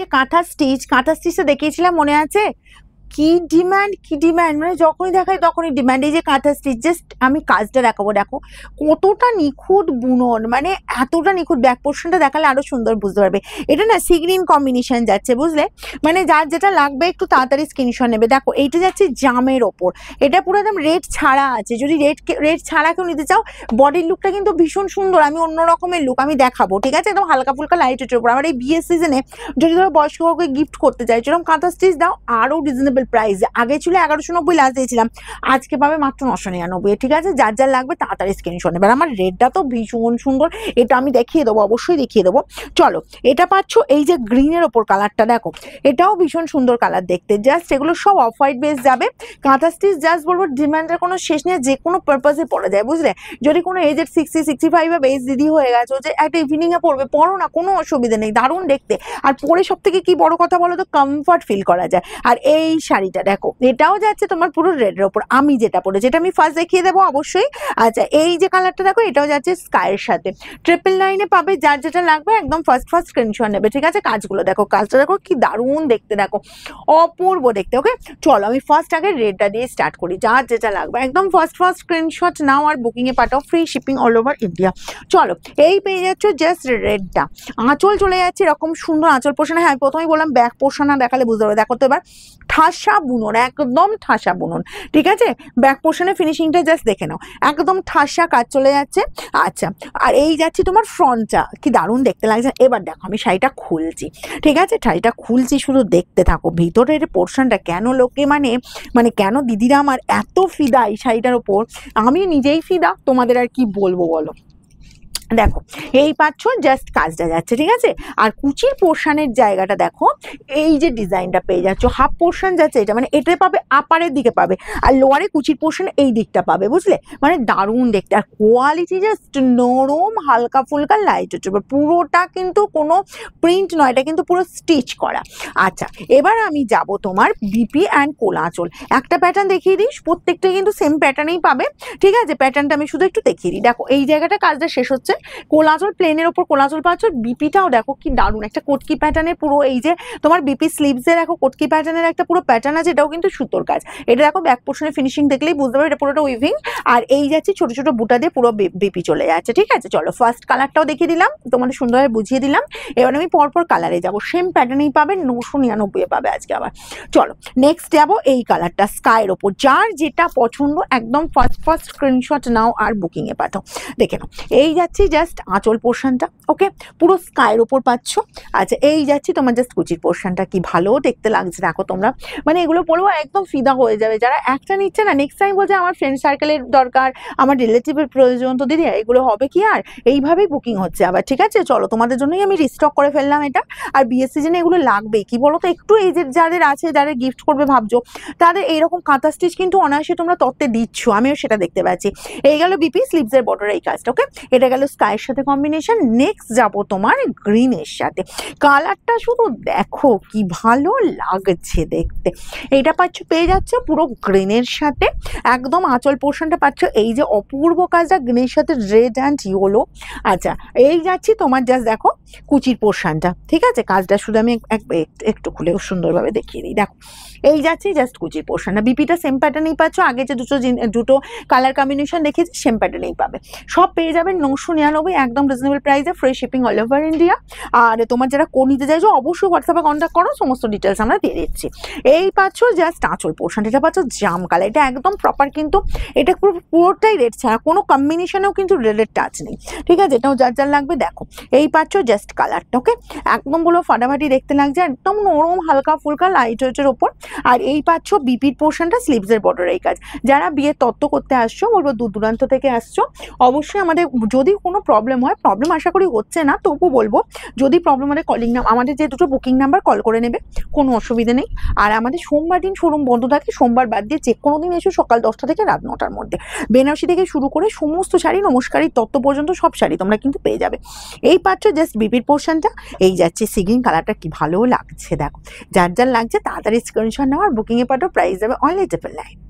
যে কাঁথা স্টিচে দেখিয়েছিলাম মনে আছে? কি ডিমান্ড মানে যখনই দেখাই তখনই ডিমান্ড। এই যে কাঁথা স্টিচ, জাস্ট আমি কাজটা দেখাবো, দেখো কতটা নিখুঁত বুনন, মানে এতটা নিখুঁত। ব্যাক পোর্শনটা দেখালে আরো সুন্দর বুঝতে পারবে। এটা না সি গ্রিন কম্বিনেশন যাচ্ছে, বুঝলে? মানে যার যেটা লাগবে একটু তাড়াতাড়ি স্ক্রিনশট নেবে। দেখো এইটা যাচ্ছে জামের ওপর, এটা পুরো একদম রেড ছাড়া আছে। যদি রেড ছাড়া কেউ নিতে চাও, বডির লুকটা কিন্তু ভীষণ সুন্দর। আমি অন্য রকমের লুক আমি দেখাবো, ঠিক আছে? একদম হালকা ফুলকা লাইট ওয়েটের উপর। আমার এই বিয়ের সিজনে যদি ধরো বয়স্ক কাউকে গিফট করতে চাই, যেরকম কাঁথা স্টিচ দাও আরো রিজনেবল প্রাইসে। আগে ছিল 1190 লাস্ট দিয়েছিলাম, আজকে পাবে মাত্র 999, ঠিক আছে? যার যার লাগবে তাড়াতাড়ি স্ক্রিনশট নেবে। আর আমার রেডটা তো ভীষণ সুন্দর, এটা আমি দেখিয়ে দেবো, অবশ্যই দেখিয়ে দেবো। চলো, এটা পাচ্ছ এই যে গ্রিনের ওপর কালারটা, দেখো এটাও ভীষণ সুন্দর কালার দেখতে। জাস্ট এগুলো সব অফ হোয়াইট বেস যাবে। কাঁথা স্টিচ জাস্ট বলবো ডিমান্ডের কোনো শেষ নেই, যে কোনো পারপাসে পরা যায়, বুঝলে? যদি কোনো এজের 60-65 বা বেস দিদি হয়ে গেছে, যে একটা ইভিনিং এ পড়বে, পড়ো না, কোনো অসুবিধা নেই, দারুণ দেখতে। আর পরে সব থেকে কি বড় কথা বলো তো, কমফর্ট ফিল করা যায়। আর এই শাড়িটা দেখো, এটাও যাচ্ছে তোমার পুরো রেডের ওপর। আমি যেটা পরেছি যেটা আমি ফার্স্ট দেখিয়ে দেবো অবশ্যই। আচ্ছা, এই যে কালারটা দেখো, এটাও যাচ্ছে স্কাইয়ের সাথে। 999 পাবে, যার যেটা লাগবে একদম ফার্স্ট স্ক্রিনশট নেবে, ঠিক আছে? কাজগুলো দেখো, কাজটা দেখো কি দারুণ দেখতে, দেখো অপূর্ব দেখতে। ওকে, চলো আমি ফার্স্ট আগে রেডটা দিয়ে স্টার্ট করি। যার যেটা লাগবে একদম ফার্স্ট স্ক্রিনশট নাও আর বুকিং এ পাঠাও, free shipping all over India. চলো, এই পেয়ে যাচ্ছ জাস্ট রেডটা। আঁচল চলে যাচ্ছে এরকম সুন্দর আঁচল পোর্শন। হ্যাঁ, আমি প্রথমেই বললাম ব্যাক পোর্শন না দেখালে বুঝতে পারবে। দেখো তো এবার ঠাসা বুনন, একদম ঠাসা বুনন, ঠিক আছে? ব্যাক পোর্শনের ফিনিশিংটা জাস্ট দেখে নাও, একদম ঠাসা কাজ চলে যাচ্ছে। আচ্ছা, আর এই যাচ্ছি তোমার ফ্রন্টটা, কি দারুণ দেখতে লাগছে। এবার দেখো আমি শাড়িটা খুলছি, ঠিক আছে? শাড়িটা খুলছি, শুধু দেখতে থাকো ভিতরের পোর্শনটা। কেন লোকে মানে কেন দিদিরা আমার এত ফিদা এই শাড়িটার ওপর, আমি নিজেই ফিদা, তোমাদের আর কি বলবো বলো। দেখো এই পাচ্ছ জাস্ট কাজটা যাচ্ছে, ঠিক আছে? আর কুচির পোর্শনের জায়গাটা দেখো, এই যে ডিজাইনটা পেয়ে যাচ্ছ, হাফ পোর্শন যাচ্ছে এটা, মানে এটা পাবে আপারের দিকে পাবে, আর লোয়ারে কুচির পোর্শন এই দিকটা পাবে, বুঝলে? মানে দারুণ দেখতে। আর কোয়ালিটি জাস্ট নরম, হালকা ফুলকা লাইট হচ্ছে, পুরোটা কিন্তু কোনো প্রিন্ট নয়, এটা কিন্তু পুরো স্টিচ করা। আচ্ছা, এবার আমি যাব তোমার বিপি অ্যান্ড কোলা আঁচল। একটা প্যাটার্ন দেখিয়ে দিস, প্রত্যেকটা কিন্তু সেম প্যাটার্নেই পাবে, ঠিক আছে? প্যাটার্নটা আমি শুধু একটু দেখিয়ে দিই। দেখো এই জায়গাটা কাজটা শেষ হচ্ছে, কোলাচল প্লেনের ওপর কোলাচল পাচ্ছ। বিপিটাও দেখো কি দারুণ, একটা কটকি প্যাটার্নের পুরো, এই যে তোমার বিপি স্লিভসে দেখো কটকি প্যাটার্নের একটা পুরো প্যাটার্ন আছে, এটাও কিন্তু সুতোর কাজ। এটা দেখো ব্যাক পোর্শনের ফিনিশিং দেখলেই বুঝতে পারবে এটা পুরোটা উইভিং। আর এই যাচ্ছে ছোট ছোট বুটা দিয়ে পুরো বিপি চলে যাচ্ছে, ঠিক আছে? চলো ফার্স্ট কালারটাও দেখিয়ে দিলাম, তোমাদের সুন্দরভাবে বুঝিয়ে দিলাম। এবার আমি পরপর কালারে যাবো, সেম প্যাটার্নেই পাবে, 999 পাবে আজকে আবার। চলো নেক্সট যাবো এই কালারটা, স্কাইয়ের ওপর। যার যেটা পছন্দ একদম ফার্স্ট স্ক্রিনশট নাও আর বুকিং এ পাঠাও। দেখে নাও, এই যাচ্ছি জাস্ট আঁচল পোর্শনটা, ওকে, পুরো স্কাইয়ের ওপর পাচ্ছ। আচ্ছা, এই যাচ্ছি তোমার জাস্ট কুচির পোর্শনটা, কি ভালো দেখতে লাগছে দেখো তোমরা, মানে এগুলো পড়বো একদম ফিদা হয়ে যাবে। যারা একটা নিচ্ছে না, নেক্সট টাইম বলছে আমার ফ্রেন্ড সার্কেলের দরকার, আমার রিলেটিভের প্রয়োজন, তো দিদি এগুলো হবে কি আর, এইভাবেই বুকিং হচ্ছে আবার, ঠিক আছে? চলো তোমাদের জন্যই আমি রিস্টক করে ফেললাম এটা। আর বিয়ের সিজনে এগুলো লাগবেই, কি বলো তো? একটু এই যে যাদের আছে, যারা গিফট করবে ভাবছো, তাদের এইরকম কাঁথা স্টিচ কিন্তু অনায়াসে তোমরা তত্ত্বে দিচ্ছ, আমিও সেটা দেখতে পাচ্ছি। এই গেল বিপি স্লিভসের বর্ডার এই কাজটা, ওকে? এটা গেল স্কাইয়ের সাথে কম্বিনেশন। নেক্সট যাব তোমার গ্রিনের সাথে। কালারটা শুধু দেখো কি ভালো লাগছে দেখতে। এইটা পাচ্ছ, পেয়ে যাচ্ছে পুরো গ্রিনের সাথে, একদম আঁচল পোর্শনটা পাচ্ছ এই যে অপূর্ব কাজটা, গ্রিনের সাথে রেড অ্যান্ড ইয়েলো। আচ্ছা, এই যাচ্ছি তোমার জাস্ট দেখো কুচির পোর্শনটা, ঠিক আছে? কাজটা শুধু আমি একটু খুলে সুন্দরভাবে দেখিয়ে দিই। দেখো এই যাচ্ছি জাস্ট কুচির পোর্শনটা। বিপিটা সেম প্যাটার্নেই পাচ্ছ, আগে যে দুটো কালার কম্বিনেশন দেখেছি সেম প্যাটার্নেই পাবে। সব পেয়ে যাবেন 999, একদম রিজনেবল প্রাইসে, free shipping all over India. আর তোমার যারা কোন নিতে চাইছো অবশ্যই হোয়াটসঅ্যাপে কন্ট্যাক্ট করো, সমস্ত ডিটেলস আমরা দিয়ে দিচ্ছি। এই পাচ্ছ জাস্ট আঁচল পোর্শন, এটা পাচ্ছ জাম কালার, এটা একদম প্রপার, কিন্তু এটা পুরোটাই রেড ছাড়া, কোনো কম্বিনেশনেও কিন্তু রেডের টাচ নেই, ঠিক আছে? এটাও যার যার লাগবে দেখো। এই পাচ্ছ জাস্ট কালারটা, ওকে, একদম বলো ফাটাফাটি দেখতে লাগছে, একদম নরম হালকা ফুলকা লাইট ওয়েটের ওপর। আর এই পাচ্ছ বিপির পোর্শনটা, স্লিভসের বর্ডার এই কাজ। যারা বিয়ের তত্ত্ব করতে আসছো, বলবো দূর দূরান্ত থেকে আসছো, অবশ্যই আমাদের যদি কোনো প্রবলেম হয়, প্রবলেম আশা করি হচ্ছে না, তবু বলবো যদি প্রবলেম হয় কলিং নাম, আমাদের যে দুটো বুকিং নাম্বার, কল করে নেবে, কোনো অসুবিধা নেই। আর আমাদের সোমবার দিন শোরুম বন্ধ থাকে, সোমবার বাদ দিয়ে যে কোনো দিন এসো সকাল 10টা থেকে রাত 9টার মধ্যে। বেনারসি থেকে শুরু করে সমস্ত শাড়ি, নমস্কারীর তত্ত্ব পর্যন্ত সব শাড়ি তোমরা কিন্তু পেয়ে যাবে। এই পাচ্ছ জাস্ট বিপির পোর্শনটা, এই যাচ্ছে সিগ্রিন কালারটা, কি ভালো লাগছে দেখো। যার যার লাগছে তাড়াতাড়ি স্ক্রিনশট নাও আর বুকিং এ পাঠাও, প্রাইস যাবে অনলি 999।